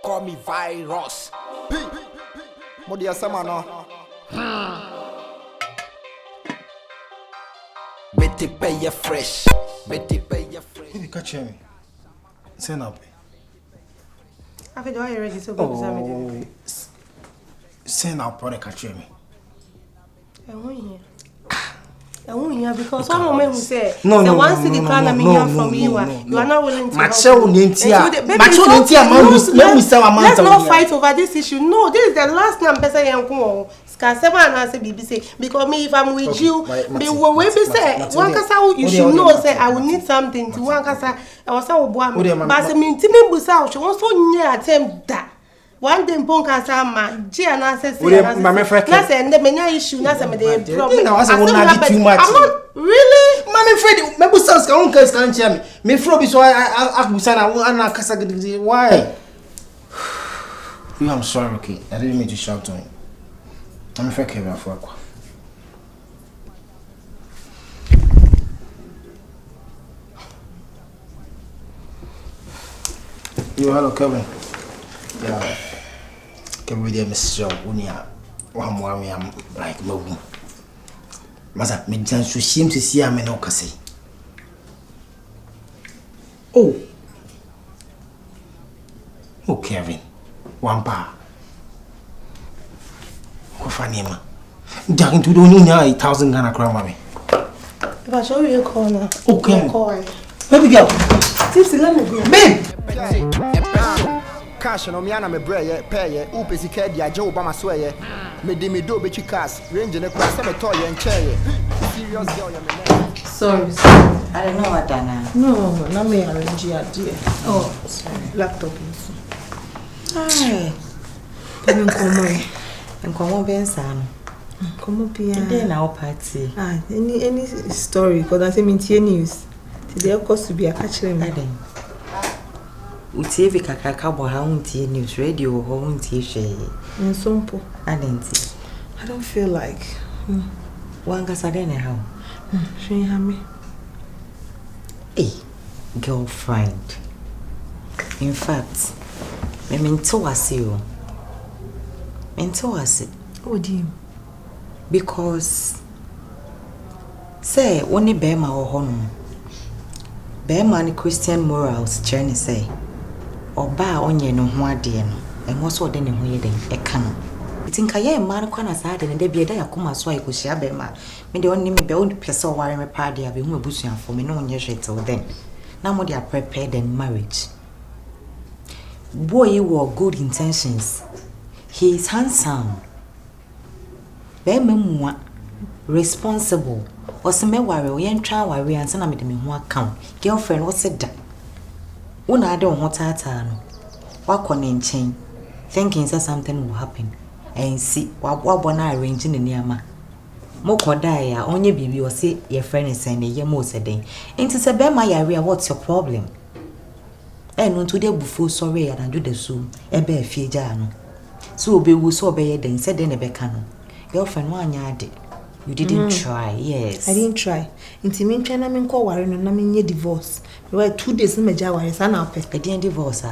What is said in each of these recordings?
Call me virus. Modi asama no. Betty pay you fresh. Betty pay you fresh. You catch me. Send up. I feel you ready to go examine. Send up for the catch me. I won't hear because some women who say no, once the clan I mean from you are not willing to let's not fight over this issue. No, this is the last time person yanku ska seven and say BBC because me if I'm with you be we be say one kasa you should know say I will need something to one kasa I was say oboa me but say me ntimi busa o so nya attempt that one day pon kasa ma ji ana say na say ndem nya issue na say me dey problem I'm not really mama Freddy me busa ska on case kan chia me fro bi so I busa na kasa why I'm sorry, okay. I didn't mean to shout on you. I'm afraid Kevin for aqua. Hello, Kevin. Yeah. Kevin with Mrs. Joe, Unia. I'm like moving. Masa, me chance to seem to see I'm in Okasi. Oh, Kevin. Wampa. Kofanima. Jagging to do 1,000 Ghana crown, mommy. If I show you a corner, okay. Call. Baby girl. Tipsy, let me go. Babe! Cash on me, I'm a bread, pay, Upesi Kedia, Joe Obama swear, me do between cars, range in a class, a toy and chair. Serious girl, sorry, I don't know what Dana. No, not me, arrange your dear. Oh, sorry. Laptop. Hi. Come on, Benson. Come up here. Then our party. Any story? Because I say me news. Today, of course, to be a catcher. Madam. We TV Kakabo, how news radio, home tea. And simple. I don't feel like. One gas at anyhow. She have me. Hey, girlfriend. In fact, me minto asio. Minto asi. What do you? Because say only bema or honum. Bema ni Christian morals journey say. Oba onye no ho ade no. Enwo so de ne ho yeden e ka no. Itinka ye man kwana sa de ne de bieda yakoma so ayikohia bema. Me de onni me be on pese o ware me pa de abe hu abusuafo me no onye hwe till then. Now mo they are prepared in marriage. Boy, you were good intentions. He is handsome. Bememwa responsible. Oseme ware o yen twa ware ansa na me de me ho account. Girlfriend what said that? Una ade ho tata no. Wako ne nchen. Thinking that something will happen. And see wabo na arrange ne niama. Mokoda ya onye bibi o say your friend is saying ye mo said den. Enti se bema yare what's your problem? No today before sorry and do the so ebe afieja no so obe wo so obe den said den ebe ka no girlfriend one yard you didn't try. Yes, I didn't try. Intimate na me nko ware no na me nye divorce we were 2 days na meja ware sa na pe e divorce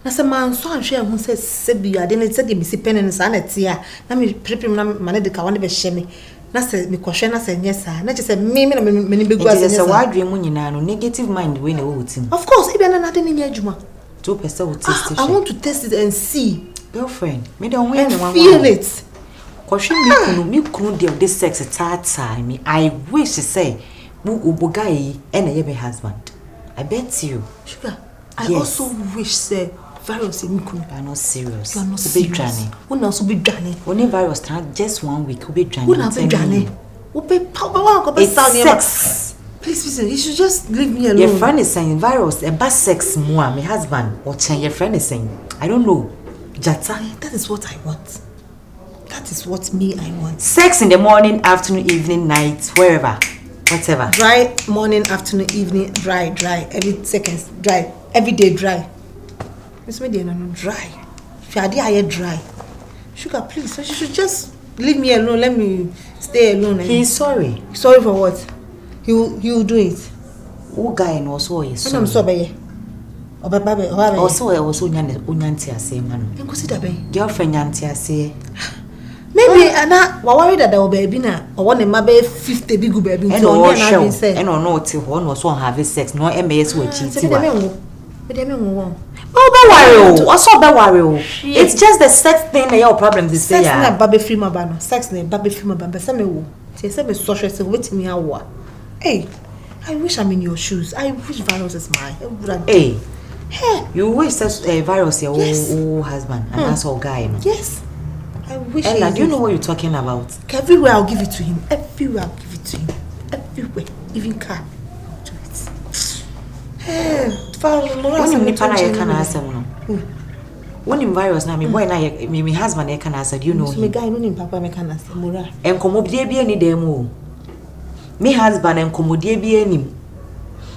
na se man so ahwe hu se sebi ade na se de mi si pen na sa na tia na me prepim na mane de ka wane be hye me na se me kohwe na se nye sa na che se me na me be gua se se wadwe mu nyina no negative mind we na wo tim. Of course ibe na de nya adwuma 2% will taste it. I want to test it and see. Girlfriend, me don't win one. Feel it. Question me kunu de this sex time me. I wish to say bu guy and a husband. I bet you. Sugar. I also wish say virus in kunu. You are not serious. You are not serious. Una also be dwane. Only virus time just 1 week will be dwane. Una be dwane. We be power go be sex. Please listen, you should just leave me alone. Your friend is saying virus, a bad sex more, my husband, or your friend is saying, I don't know. Jata. That is what I want. That is what me I want. Sex in the morning, afternoon, evening, night, wherever. Whatever. Dry morning, afternoon, evening, dry. Every seconds, dry. Every day, dry. Miss Media, no, dry. If you are dry. Sugar, please, you should just leave me alone. Let me stay alone. He's sorry. Sorry for what? He will do it. Who guy and also yes. I'm so bad. Also unyanti ase man. Girlfriend yanti ase. Maybe ana worried that there will be na or one ma be 50 big baby and no show and no ti ho no so have sex no MS we cheat wa. It's just the sex thing that your problem this year. Sex na baby free mabano. Sex na baby free mabano. Say me wo. Say me social say wait me awa. Hey, I wish I'm in your shoes. I wish virus is mine. Hey. Hey, you wish such a virus your husband and that's all guy, no? Yes. I wish. Ella, do you know what you're talking about? Everywhere I'll give it to him. Everywhere I'll give it to him. Everywhere, even car. I'll do it. Hey, when you nipa na ye kana asem no. When in virus na me boy na me husband ye kana asem, do you know him? Me guy no nim papa me kana asem mura. Enkomo bia ni dem o. Me husband enkomo bia nim.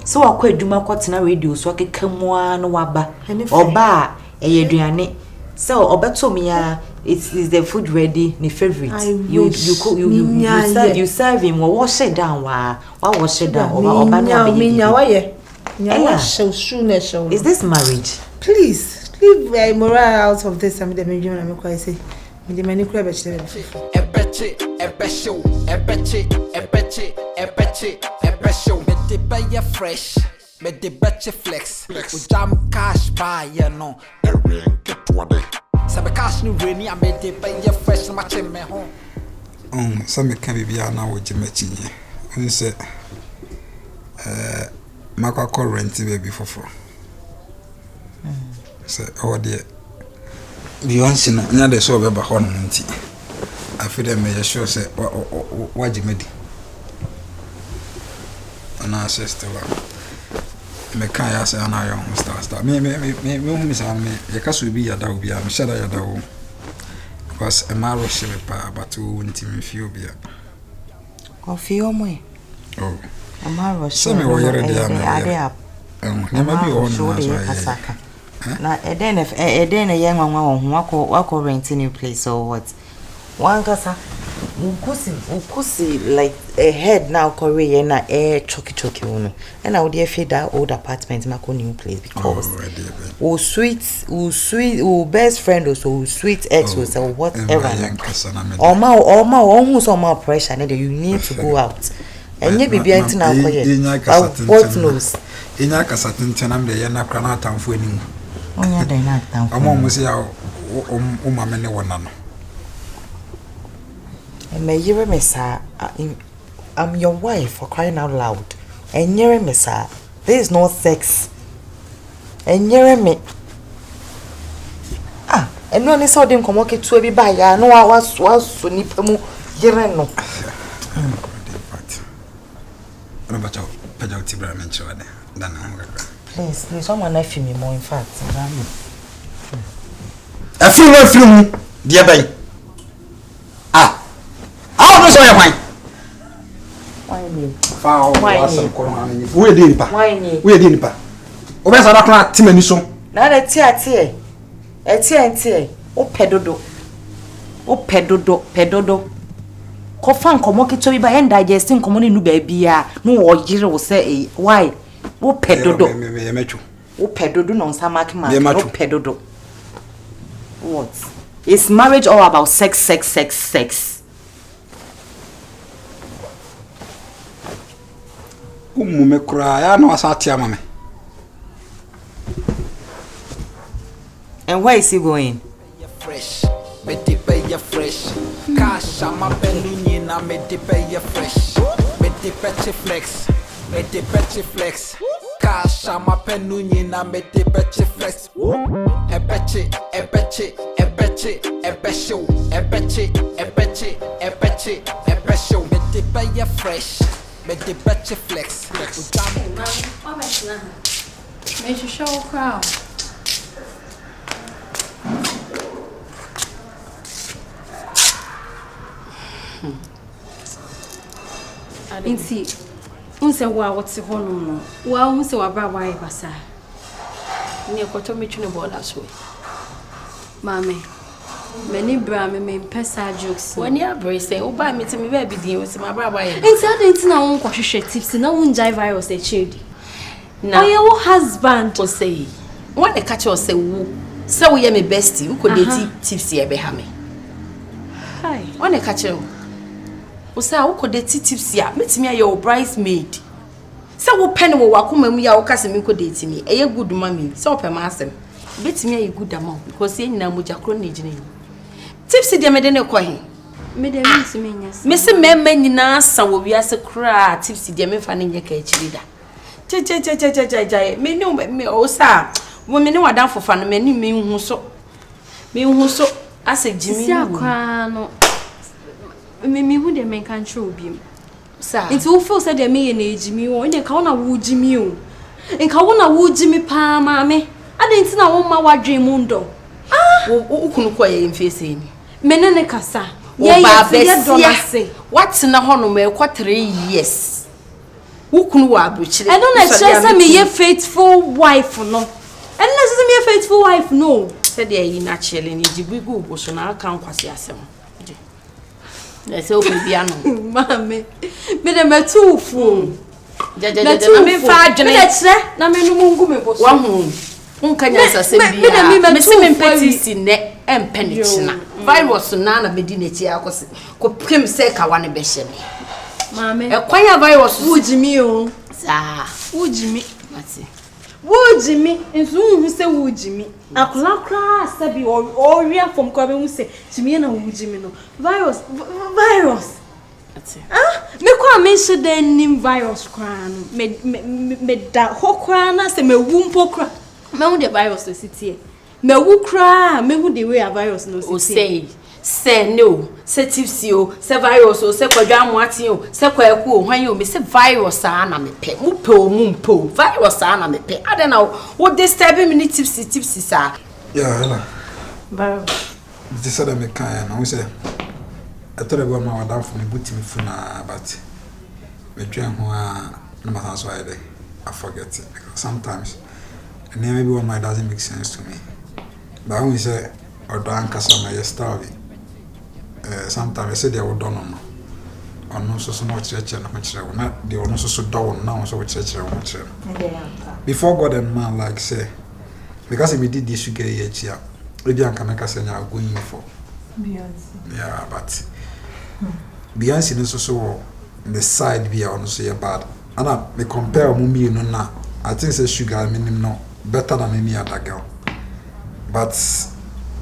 So akwa adwuma kwotena radio so akekamoa no waba oba eyeduane so obeto me ya is the food ready my favorite you serve him wash it down wash it down oba no is this marriage? Please leave moral out of this. I'm the million I'm quite say me the many crab me buy fresh, me the batch flex. We jam cash buy, you know. Some cash new rainy, I made the buy fresh, much in my home. Some can be now with Jimechi. We say, Maka call rent baby for. Say, oh dear. Beyond another so about Horn. I feel that may sure say, what Jimedi. Na sister me kan ya say na yo star me say me ye kaso bi ya dawo bia me shada ya dawo because e ma ro shebe pa but wo nti me feel bia o feel mo oh e ma ro shebe so me wo yere dia me ne ma bi o no so na eden ye nwanwa ho wako rent new place or what one kasa Ukusi like a head now Korea na choki uno. And I would feed that old apartment my new place because sweet best friend also sweet ex was or whatever. Or who's on more pressure and you need to go out. And you be behind now what knows? In Yakasatin Tenam de Yana Granata and Fuening. Oh yeah, they not down. I'm almost here many one. May you me sir, I'm your wife for crying out loud. And you me sir, there is no sex. And you me. And no one saw them come walking to every buy. I know I was so nippemu. Yere no. Please, someone left me more. In fact, I feel no film, dear boy. How do you why? We did pa. We did pa. Obesa na kra timani so. Na na tie. Etie. O pedodo. Kofa nkomo keto bi ba en digest nkomo ne nu ba bia no wo yire wo say why? O pedodo. Me metwo. O pedodo no nsa mark o pedodo. What? Is marriage all about sex? Me cry, I know Satia Mamma. And where is he going? Fresh, me the pay fresh. Cash, I'm a penny, na me the pay fresh. Me the petty flex. Cash, I'm a penny, na me the petty flex. A betchy. Me the pay fresh. Me the betchy flex. Me show crowd. Inti, unse wa what's home no. Wa unse wa bra wa basa. Ni ekoto me twene bola so. Mame, Many bra me pesa jokes. When you brace say, "Oh, buy me to me baby deal with my brother." Inside na won kwahwehwe tips na won jai virus e chedi. Na your husband to say, "When the catch us say wo, say we me bestie, we could date tips here be ha me." Hi. When the catch you, we say we could date tips here. Meet me your bridesmaid. Say wo penny wo wakoma mu ya wo kase me could date me. E good mommy. Say o pe ma asem. Bet me a good amount because ye nyina moja kro na gine. Tipsy de me de ne kɔ he. Me de me ntimi nyasa. Me se memma nyina sa wo wiase kra tipsy de me fa ne nye ka akiri da. Je me ni me o sa wo me ni wadan fofa no me ni me hu so. Me hu so asa gimi. Si akwa no. Me hu de me kan tro obi m. Sa. Nti wo feel say de me ye na ejimi wo, nde ka wo na wo jimi o. Nka wo na wo jimi pa ma me. Ade na wo ma wadwe mu ndo. Wo kunu kɔ ye mfese ni. Menene kasa. Ye ye what na hono me kwa 3 years. Wo kunu wa abrochire. I don't know say me ye faithful wife no. I don't know say me ye faithful wife no. Say de yi na chele ni jibu gu bo so na aka nkwase asem. Na say obi bia no. Mame. Me de metufu. Na me fa adwene. Me de kire na me no mungu me bo so. Wa hu. Unkanya sase bia. Me se me peti si ne empenichina. Virus na bedi na chi akose. Ko pem se ka wane be hye me. Mame. E kwanya virus wujimi o. Sa. Wujimi. Mati. Wujimi. Enso hu se wujimi. Akola kra sabi o ria from kwa be hu se jimi na wujimi no. Virus. Me kwa mention the name virus kra no. Me da hokra na se me wumpo kra. Me hu the virus no sitie. Me wu kra, me hu the way a virus no sitie. Say no, say tipsy o, say virus o, say kwadwa moati o, say kwaku o, hwan o, me say virus na me pe. Mu pe o mu mpo. Virus na me pe. Ade na wo disturb me ni tipsy sa. Yeah, hello. Virus. This is me kan na we say I thought about my wadam for me buti me funa but me twen ho a na ma so ayde. I forget it because sometimes and then maybe one might doesn't make sense to me. But when we say or dan kasa my story sometimes I say they will done on no so much church and much na they will no so down now so church and much before God and man like say because me did this you get here maybe I can make us going for Beyonce. Yeah, but Beyonce is also the side be on so bad and I me compare mummy no na I think say sugar minimum no better than any other girl but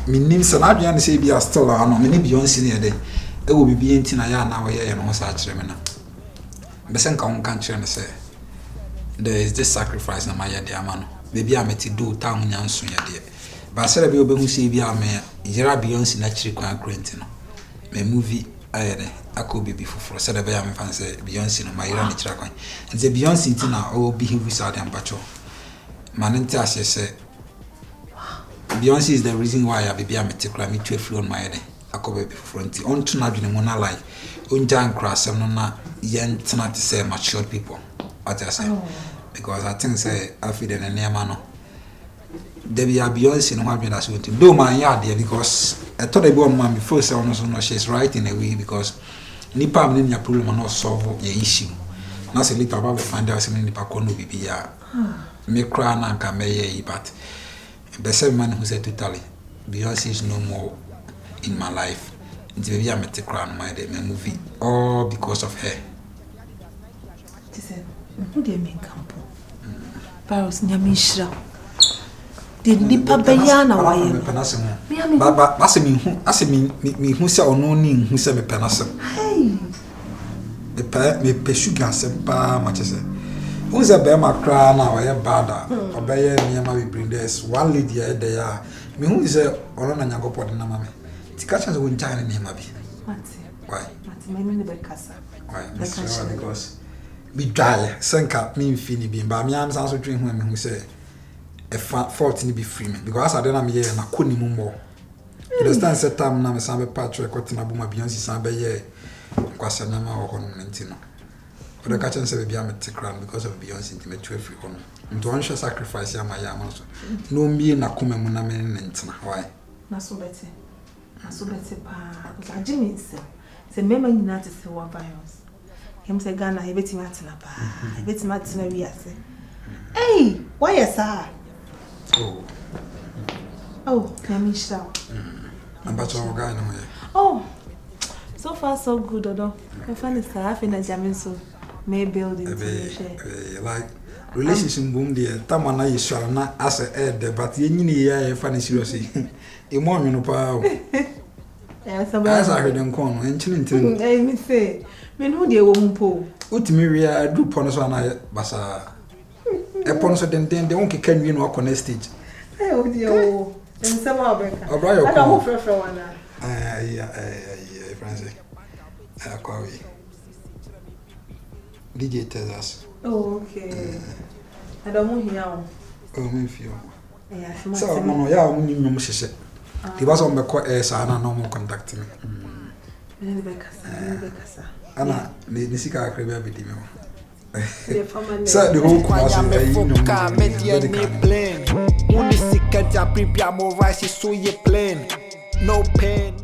me name say na adwan say be still no me Beyonce ne dey e wo bibi entina ya na we ye no sa kire me na be say nka won kan kire ne say there is this sacrifice na my dey amano baby ameti do ta hunya nso ye dey ba say be obehu say bi ame yira Beyonce na kire kwan krenti no me movie ayede akobi bi foforo say be ya me fan say Beyonce no ma yira ne kire kwan nze Beyonce ntina o behave sad and pacho manenti ase say Beyonce is the reason why I be a metikra me 12 on my head. Akobe be fronti. On to na dwene mo na like. Unja nkra sem no na yen tena to say mature people. What I say. Because I think say I feel the name no. There be a Beyonce no have that so do man yard there because I thought about man before say no so no she's right in a way because nipa am ni problem no solve your issue. Na say later about find out say nipa ko no bibia. Me cry na nka me ye but the same man who said totally Beyonce is no more in my life. It's baby I met the crown my day, my movie all because of her. Who they mean campo? Virus nyamishra. The nipa bayana waye. But as me who say ono ni who say me penasem. Hey. Me pe sugar sempa much say. Who's a bear my crown now? I am bad. A bear near my bring this one lady there. Me who is a or on a go pot in a mammy. The catchers won't try any name. Why? Why? Because be dry, sink up me finny being by me. I'm also drinking women who say a 14 be free me because I don't am here and I couldn't more. You understand? Set time now, some Patrick, what in a boom of Beyonce, some bay, Quasanama or Mentino. But the catch and say be a metikran because of Beyonce intimate 12 on. And to answer sacrifice ya my yam also. No me na come muna men nentina. Why? Na so better. So better pa, because I Jimmy say member you not to say what virus. Him say Ghana, he bet him at na pa. He bet him at na we say. Hey, why yes sir? Oh, let me show. I'm about to go no. Oh. So far so good, Odo. My friend is having a jamming so may build into like relationship boom there. Tamana is sure na as a head, but you need a funny seriously. A morning no power. Yes, I heard them come and chilling. Let me say, me know the woman po. Ultimately, do ponosana basa. A ponoso then they won't can win walk on a stage. Oh dear, and some other. I don't know for one. Francis. DJ tells us. Oh, okay. I don't want here. Oh, me feel. Yes, so, no, yeah, only no shit. He was on the court, Sana, no more conducting. Anna, the Nisika Crabbe with him. So, the whole class is no pain.